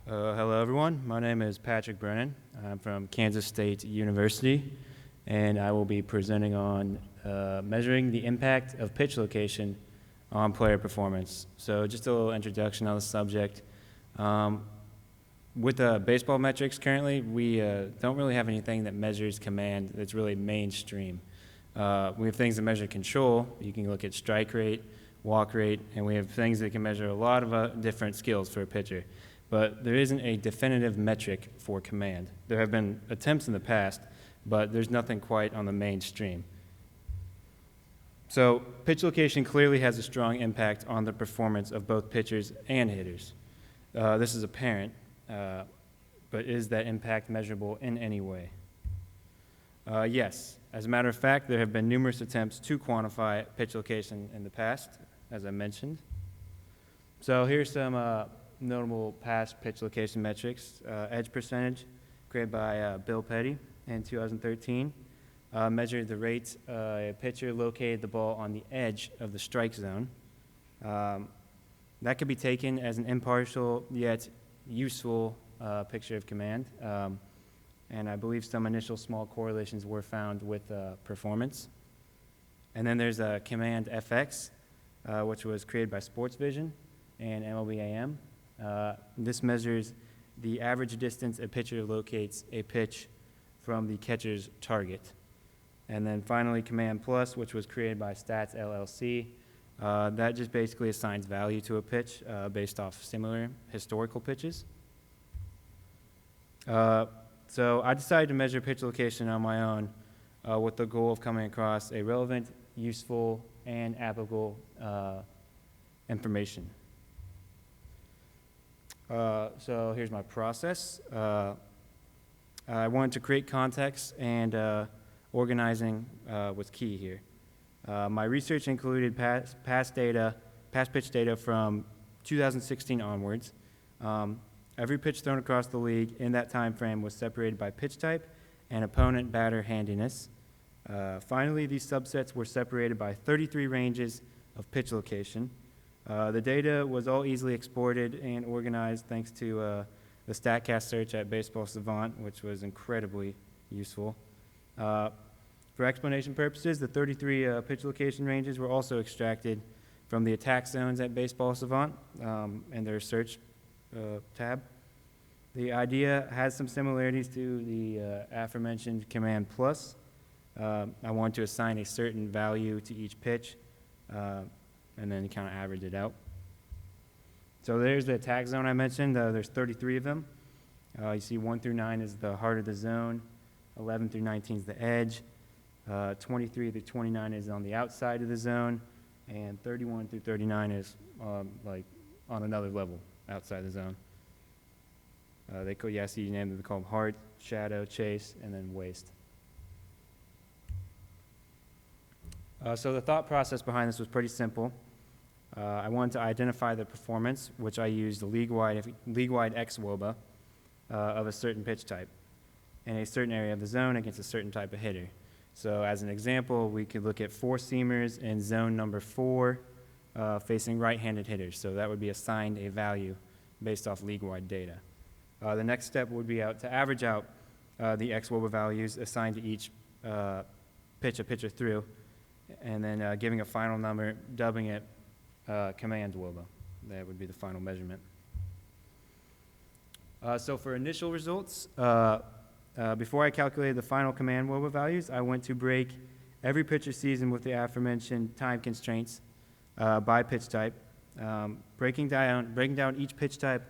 Hello, everyone. My name is Patrick Brennan. I'm from Kansas State University, and I will be presenting on measuring the impact of pitch location on player performance. So just a little introduction on the subject. With baseball metrics currently, we don't really have anything that measures command that's really mainstream. We have things that measure control. You can look at strike rate, walk rate, and we have things that can measure a lot of different skills for a pitcher. But there isn't a definitive metric for command. There have been attempts in the past, but there's nothing quite on the mainstream. So pitch location clearly has a strong impact on the performance of both pitchers and hitters. This is apparent, but is that impact measurable in any way? Yes. As a matter of fact, there have been numerous attempts to quantify pitch location in the past, as I mentioned. So here's some notable past pitch location metrics. Edge percentage, created by Bill Petty in 2013, measured the rate a pitcher located the ball on the edge of the strike zone. That could be taken as an impartial yet useful picture of command, and I believe some initial small correlations were found with performance. And then there's Command FX, which was created by Sports Vision and MLB-AM. This measures the average distance a pitcher locates a pitch from the catcher's target. And then finally, Command Plus, which was created by Stats LLC. That just basically assigns value to a pitch based off similar historical pitches. So I decided to measure pitch location on my own with the goal of coming across a relevant, useful, and applicable information. So here's my process. I wanted to create context, and organizing was key here. My research included past pitch data from 2016 onwards. Every pitch thrown across the league in that time frame was separated by pitch type and opponent batter handiness. Finally, these subsets were separated by 33 ranges of pitch location. The data was all easily exported and organized thanks to the StatCast search at Baseball Savant, which was incredibly useful. For explanation purposes, the 33 pitch location ranges were also extracted from the attack zones at Baseball Savant and their search tab. The idea has some similarities to the aforementioned Command Plus. I wanted to assign a certain value to each pitch and then kind of average it out. So there's the attack zone I mentioned. There's 33 of them. You see 1 through 9 is the heart of the zone, 11 through 19 is the edge, 23 through 29 is on the outside of the zone, and 31 through 39 is like on another level outside the zone. They call, yeah, I see you named them. They call them heart, shadow, chase, and then waist. So the thought process behind this was pretty simple. I wanted to identify the performance, which I used the league-wide xwOBA of a certain pitch type in a certain area of the zone against a certain type of hitter. So as an example, we could look at four-seamers in zone number 4 facing right-handed hitters. So that would be assigned a value based off league-wide data. The next step would be to average out the xwOBA values assigned to each pitch a pitcher threw, and then giving a final number, dubbing it Command WOBA. That would be the final measurement. So for initial results, before I calculated the final Command WOBA values, I went to break every pitcher's season with the aforementioned time constraints by pitch type. Breaking down each pitch type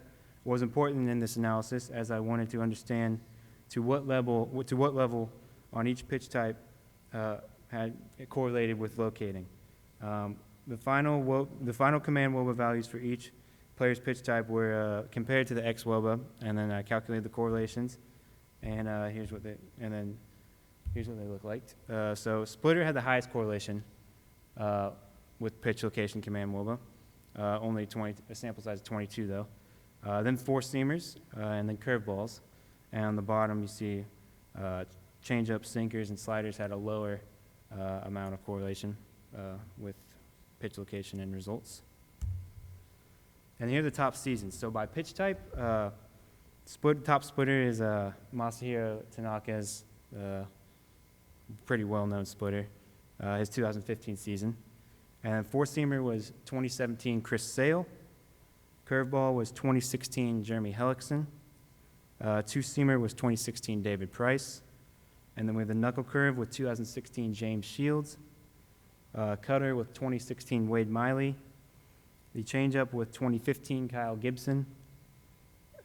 was important in this analysis, as I wanted to understand to what level on each pitch type had it correlated with locating. The final Command WOBA values for each player's pitch type were compared to the xwOBA, and then I calculated the correlations, and here's what they look like. So splitter had the highest correlation with pitch location Command WOBA, only a sample size of 22 though. Then four-seamers, and then curveballs, and on the bottom you see changeups, sinkers, and sliders had a lower amount of correlation with pitch location and results. And here are the top seasons. So by pitch type, Top splitter is Masahiro Tanaka's pretty well-known splitter, his 2015 season. And four-seamer was 2017 Chris Sale. Curveball was 2016 Jeremy Hellickson. Two-seamer was 2016 David Price. And then we have the knuckle curve with 2016 James Shields. Cutter with 2016 Wade Miley. The changeup with 2015 Kyle Gibson.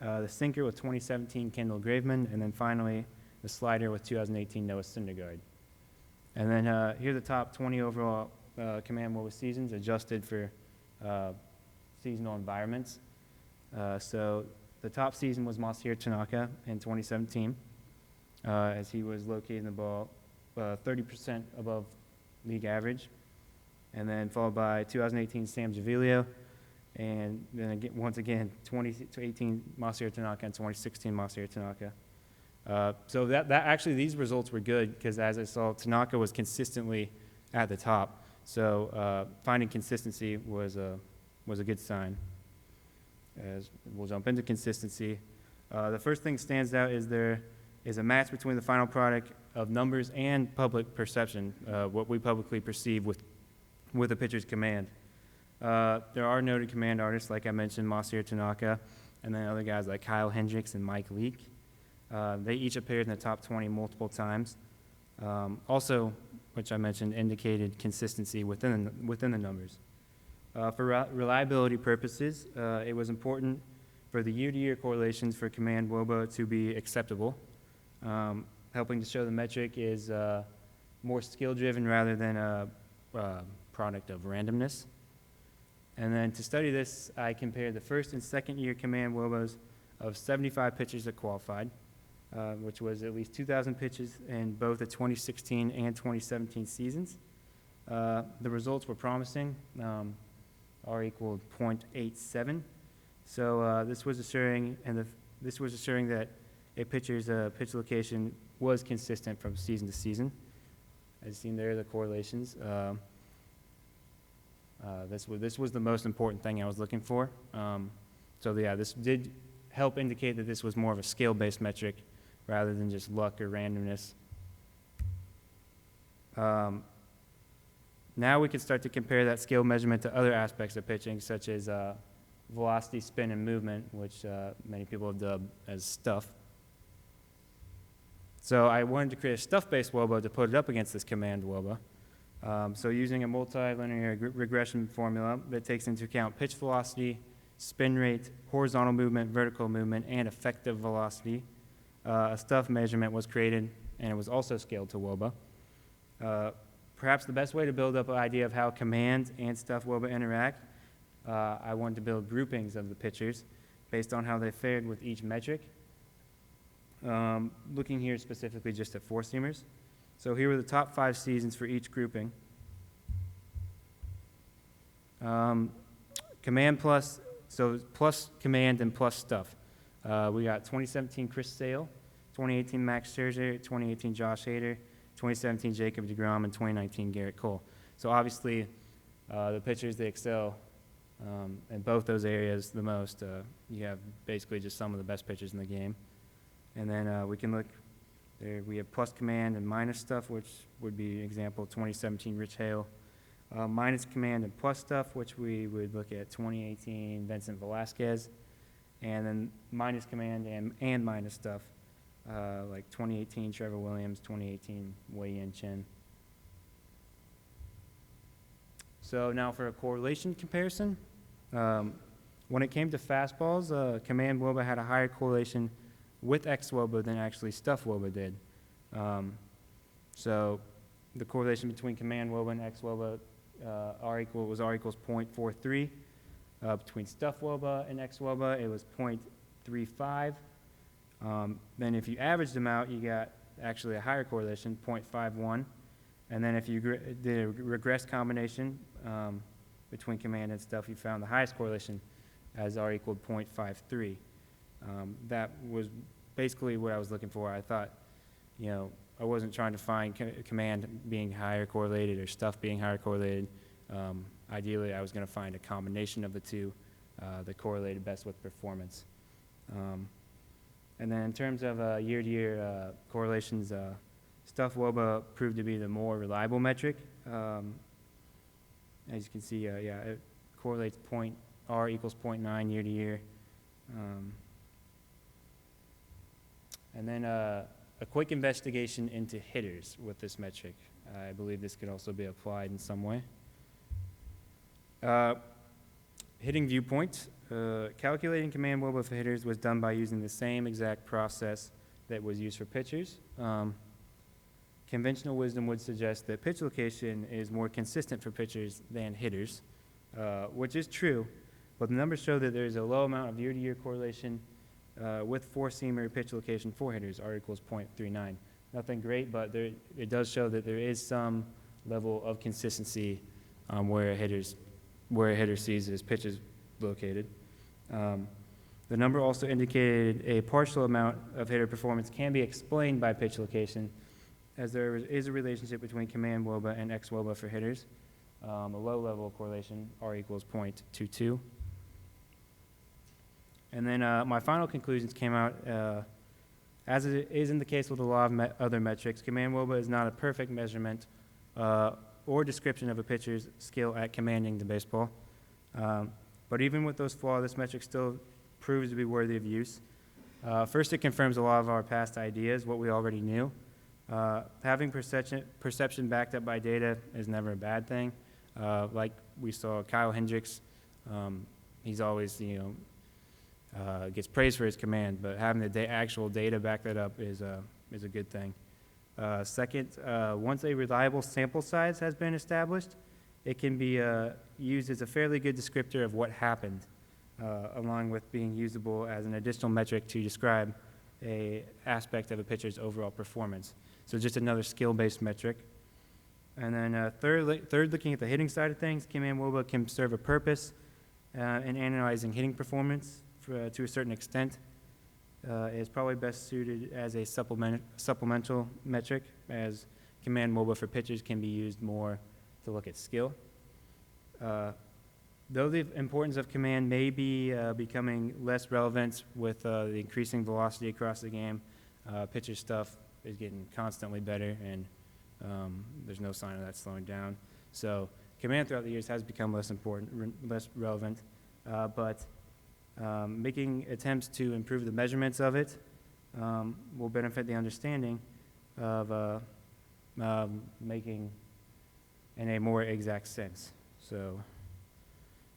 The sinker with 2017 Kendall Graveman. And then finally, the slider with 2018 Noah Syndergaard. And then here are the top 20 overall Command Woba seasons adjusted for seasonal environments. So the top season was Masahiro Tanaka in 2017, as he was locating the ball 30% above league average. And then followed by 2018 Sam Javilio, and then again, once again 2018 Masahiro Tanaka and 2016 Masahiro Tanaka. So that actually these results were good because as I saw, Tanaka was consistently at the top. So finding consistency was a good sign. As we'll jump into consistency. The first thing that stands out is there is a match between the final product of numbers and public perception, what we publicly perceive with a pitcher's command. There are noted command artists, like I mentioned, Masahiro Tanaka, and then other guys like Kyle Hendricks and Mike Leake. They each appeared in the top 20 multiple times. Also, which I mentioned, indicated consistency within the numbers. For reliability purposes, it was important for the year-to-year correlations for Command Woba to be acceptable, helping to show the metric is more skill-driven rather than a product of randomness. And then to study this, I compared the first and second year Command Wobas of 75 pitchers that qualified, which was at least 2,000 pitches in both the 2016 and 2017 seasons. The results were promising. R equaled 0.87. So this was assuring that a pitcher's pitch location was consistent from season to season. As seen there, the correlations. This was the most important thing I was looking for. So yeah, this did help indicate that this was more of a scale-based metric rather than just luck or randomness. Now we can start to compare that scale measurement to other aspects of pitching, such as velocity, spin, and movement, which many people have dubbed as stuff. So I wanted to create a stuff-based Woba to put it up against this Command Woba. So using a multilinear regression formula that takes into account pitch velocity, spin rate, horizontal movement, vertical movement, and effective velocity, a stuff measurement was created, and it was also scaled to Woba. Perhaps the best way to build up an idea of how Command and stuff Woba interact, I wanted to build groupings of the pitchers based on how they fared with each metric. Looking here specifically just at four-seamers. So here were the top 5 seasons for each grouping. Command plus, so plus Command and plus stuff. We got 2017 Chris Sale, 2018 Max Scherzer, 2018 Josh Hader, 2017 Jacob deGrom, and 2019 Garrett Cole. So obviously, the pitchers, they excel in both those areas the most. You have basically just some of the best pitchers in the game. And then we can look, there we have plus Command and minus stuff, which would be example 2017 Rich Hale. Minus Command and plus stuff, which we would look at 2018 Vincent Velasquez. And then minus Command and minus stuff, like 2018 Trevor Williams, 2018 Wei-Yin Chen. So now for a correlation comparison. When it came to fastballs, Command Woba had a higher correlation with X Woba than actually stuff Woba did. So the correlation between Command Woba and X Woba R equals 0.43. Between stuff Woba and X Woba, it was 0.35. Then if you averaged them out, you got actually a higher correlation, 0.51. And then if you did a regress combination between Command and stuff, you found the highest correlation as R equaled 0.53. That was basically what I was looking for. I thought, I wasn't trying to find Command being higher correlated or stuff being higher correlated. Ideally, I was going to find a combination of the two that correlated best with performance. And then in terms of year-to-year correlations, Stuff WOBA proved to be the more reliable metric. As you can see, it correlates R equals 0.9 year to year. And then a quick investigation into hitters with this metric. I believe this could also be applied in some way. Hitting Viewpoint. Calculating command WOBA for hitters was done by using the same exact process that was used for pitchers. Conventional wisdom would suggest that pitch location is more consistent for pitchers than hitters, which is true, but the numbers show that there is a low amount of year-to-year correlation with four-seamer pitch location for hitters, R equals 0.39. Nothing great, but it does show that there is some level of consistency where a hitter sees his pitches located. The number also indicated a partial amount of hitter performance can be explained by pitch location, as there is a relationship between command WOBA and X WOBA for hitters. A low level of correlation, R equals 0.22. And then my final conclusions came out, as it is in the case with a lot of other metrics, command WOBA is not a perfect measurement or description of a pitcher's skill at commanding the baseball. But even with those flaws, this metric still proves to be worthy of use. First, it confirms a lot of our past ideas, what we already knew. Having perception backed up by data is never a bad thing. Like we saw Kyle Hendricks, he's always, gets praised for his command, but having the actual data back that up is a good thing. Second, once a reliable sample size has been established, it can be used as a fairly good descriptor of what happened, along with being usable as an additional metric to describe an aspect of a pitcher's overall performance. So just another skill-based metric. And then third, looking at the hitting side of things, command WOBA can serve a purpose in analyzing hitting performance to a certain extent. It is probably best suited as a supplemental metric, as command WOBA for pitchers can be used more to look at skill. Though the importance of command may be becoming less relevant with the increasing velocity across the game, pitcher stuff is getting constantly better, and there's no sign of that slowing down. So command throughout the years has become less important, less relevant, but making attempts to improve the measurements of it will benefit the understanding of making in a more exact sense. So,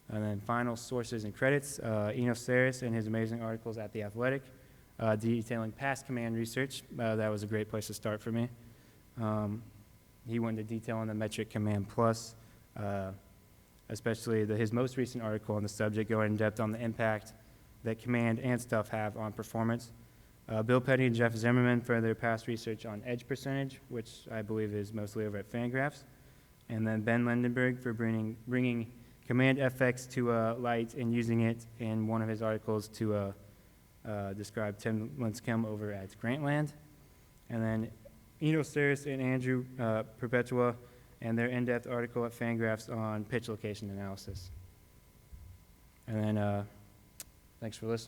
and then final sources and credits, Enos Saris and his amazing articles at The Athletic, detailing past command research. That was a great place to start for me. He went into detail on the metric Command Plus, especially his most recent article on the subject, going in depth on the impact that command and stuff have on performance. Bill Petty and Jeff Zimmerman for their past research on edge percentage, which I believe is mostly over at Fangraphs. And then Ben Lendenberg for bringing command FX to light and using it in one of his articles to describe Tim Lincecum over at Grantland. And then Enos Saris and Andrew Perpetua and their in-depth article at Fangraphs on pitch location analysis. And then thanks for listening.